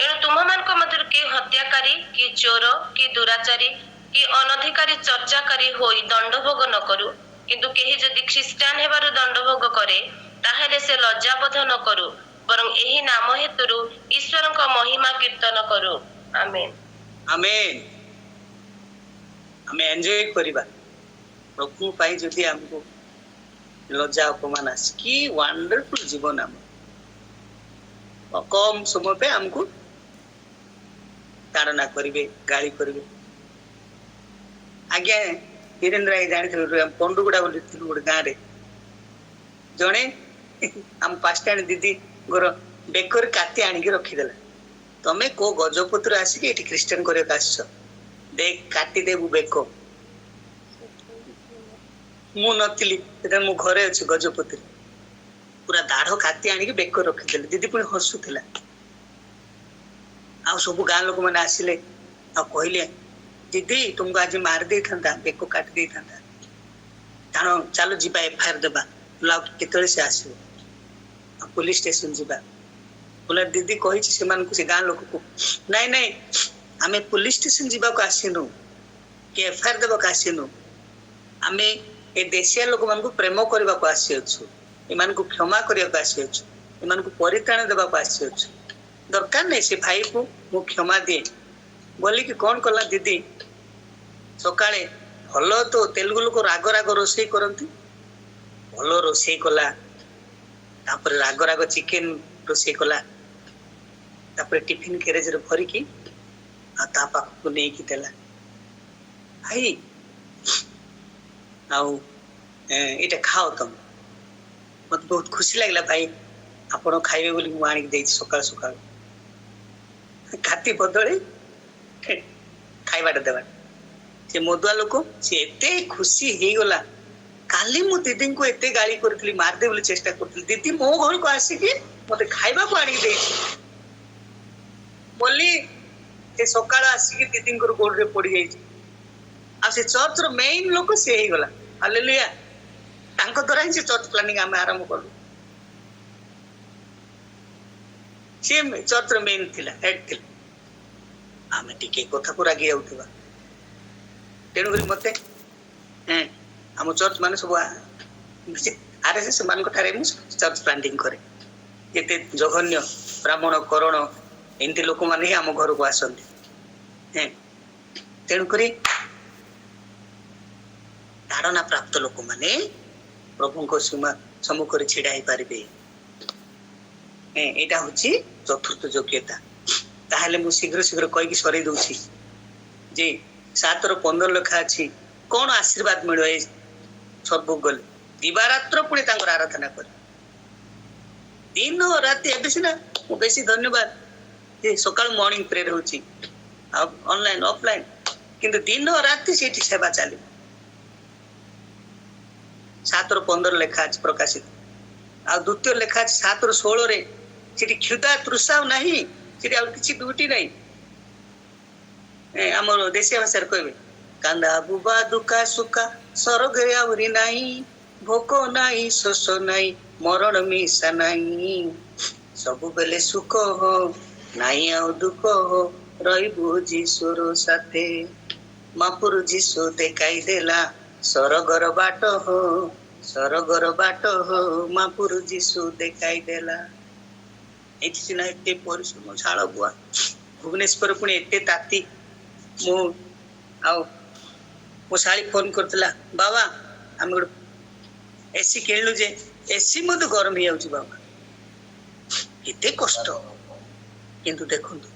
ଏଣୁ ତୁମମାନଙ୍କ ମଧ୍ୟରୁ କେହି ହତ୍ୟାକାରୀ କି ଚୋର କି ଦୁରାଚାରୀ କି ଅନଧିକାରୀ ଚର୍ଚ୍ଚାକାରୀ ହୋଇ ଦଣ୍ଡଭୋଗ ନ କରୁ କିନ୍ତୁ କେହି ଯଦି ଖ୍ରୀଷ୍ଟିଆନ ହେବାରୁ ଦଣ୍ଡଭୋଗ କରେ ତାହେଲେ ସେ ଲଜ୍ଜାବୋଧ ନ କରୁ ବରଂ ଏହି ନାମ ହେତୁରୁ ଈଶ୍ୱରଙ୍କ ମହିମା କୀର୍ତ୍ତନ କରୁ। ଆମେନ୍। आमेन हमें एंजॉय करिबा प्रभु पाई जदि हमको लज्जा अपमान आस की वंडरफुल जीवन हम कम समय पे हमको ताड़ना करिवे गाली करिवे आज्ञा वीरेंद्र आई जानी पंडुगुड़ा बोली गोटे गाँव रे जड़े आम पास्टाणी दीदी गोर बेकर काती आणिकी रखीदेला तमें को गजपति आसिक ये क्रिश्चियन करके आस देख काटी देबू बेक मु नथिली मु घरे अच्छी गजपति पूरा दाढ़ काती आणिकी बेक रखीदेले दीदी पुणी हसुला आ सब गाँ लोक मैंने आसिले आ कहले दीदी तुमको आज मार दे था बेक काट दे था कारण चलो जीवा एफआईआर देबा केतले से आसो पुलिस स्टेशन जीवा बोला दीदी कही से गाँ लोक को नाई नाई आम पुलिस स्टेशन जीवा को आसीनु कि एफआईआर देवा को आसीनु आम ए देशिया लोक मान प्रेम करने को आसी अच्छु एमान को क्षमा करने को आसी अच्छु एमान को परित्राण देवा को आसी अच्छु दरकार नहीं से भाई को मु क्षमा दिए बोली कि कौन कला दीदी सकाळे भल तो तेलुगु लोक राग राग रोषे करती भल रोषे कला तापर राग राग चिकेन रोषे कला तापर टिफिन कैरेज रे भरिकी ता पाखକୁ ନେଇକି ଦେଲା भाई आउ एटा खाओ तुम मत बहुत खुशी लगला भाई आपण खाइबे बोली मु आनी देई सकाळ सकाळ खाती बदले खाइबाटा देबा से मदुआ लोक से एते खुशी हे गला काली मु दीदी को एते गाली करथली मार दे बोली चेष्टा करथली दीदी मो घर को आसी कि मते खाइबा को आनी देई बोली से सकाळ आसी कि दीदी को गोड़ रे पड़ी जाई आ से चर्च रो मेन लोक से हे गला हालेलुया तांको द्वारा ही से चर्च प्लानिंग आमे आरंभ करलु से चर्च रो मेन थिला हेड थिला आमे टिके कथा को रागी आउथबा तेणु करी मते आम चर्च माने सब आरएसएस मान चर्च प्लांटिंग करे जेते जघन्य ब्राह्मण करण एमती लोक माने आम घर को आसंती तेणु करी धारणा प्राप्त लोक माने प्रभु को सम्मुख छिड़ा ही पारिबे एटा होची चतुर्थ योग्यता ताहले मु शीघ्र शीघ्र कहि कि सरी दउची जे 7 रो 15 लेखा अछि कोन आशीर्वाद मिलो ए सब गल दिवारात्र पुणी तांकर आराधना कर दिन रात एबे सिना मु बेसी धन्यवाद जे सकाळ मॉर्निंग प्रेयर होची अब ऑनलाइन ऑफलाइन किंतु दिन रात सेठी सेवा चालू 7 रो 15 लेखा अछि प्रकाशित आ द्वितीय लेखा अछि 7 रो 16 रे सेठी क्षुधा तृषा नाही सेठी आ किछि ड्यूटी नाही हमर देशीय भाषा रे कहबे कांदा बुबा दुका सुका सरग आवरी नाही भोको नाही शोष नाही मरण मिसा नाही सब बेले सुख हो नाही आ दुख हो रहिबो जीशुर साथे मापुर जीशु देखाई देला सरगर बाट हो मापुर जीशु देखाई देला एठी सिना एते परिश्रम झाळ बुआ भुवनेश्वर पुणी एते ताती मु आउ मो साली फोन करतला बाबा हम एसी किणलु जे एसी मत गरम हो जाउची बाबा एते कष्ट किंतु देखंतु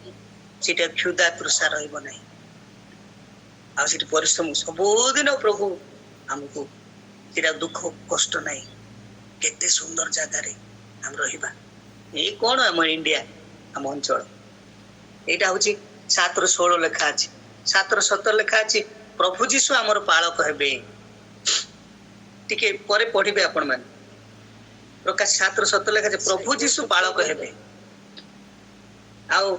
सेटा क्षुधा तृषा रहइबो नै आ सेठी परिश्रम सबोदिन प्रभु हमको सेटा दुख कष्ट नै केते सुंदर जगह रे हम रहिबा ए कोन हम इंडिया हम अंचल एटा होची 7 रो 16 लेखा अछि 7 रो 17 लेखा अछि प्रभु जीशु हमर पालक हेबे टिके परे पढिबे आपण मान प्रकाश 7 रो 17 लेखा अछि प्रभु जीशु पालक हेबे आउ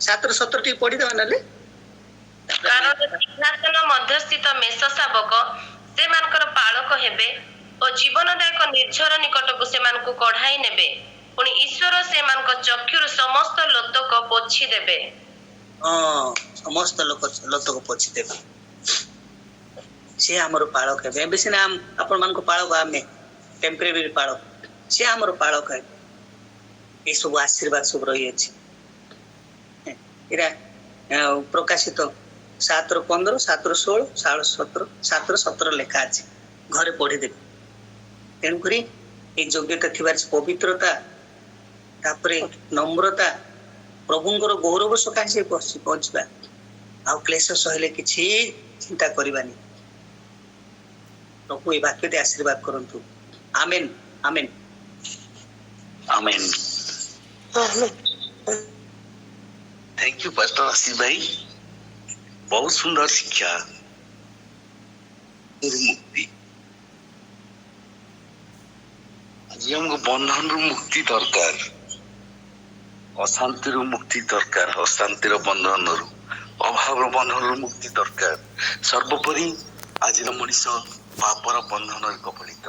7 रो 17 टी पढि देबा नले कारण सिंहासन मध्यस्थित मेष शावक से मानकर पालक हेबे और जीवनदायक निर्झर निकट को से मान को कढाई नेबे पुनी ईश्वर से मान को चक्षुर समस्त लोतक पोछि देबे समस्त लोतक पोछि देबे से हमर पालक हेबे एबे सिना आपण मान को पालक आमे टेम्परेरी पालक से हमर पालक है ए सब आशीर्वाद सब रही अछि एरा प्रकाशित 7 रो 15 7 रो 16 7 रो 17 लेखा अछि घरे पढि देबे तेणु करी ए योग्यता थिबार पवित्रता तापरे नम्रता प्रभुंकर गौरव सकाशे पहुंचबा आ क्लेश सहले किछि चिंता करबानी प्रभु ए वाक्य दे आशीर्वाद करंतु आमेन आमेन आमेन थैंक यू पास्टर आशीष भाई बहुत सुंदर शिक्षा मुक्ति आज हमको बंधन रु मुक्ति दरकार अशांति रु मुक्ति दरकार अशांति बंधन रु अभाव बंधन रु मुक्ति दरकार सर्वोपरि आज मनीष पापर बंधन कबलित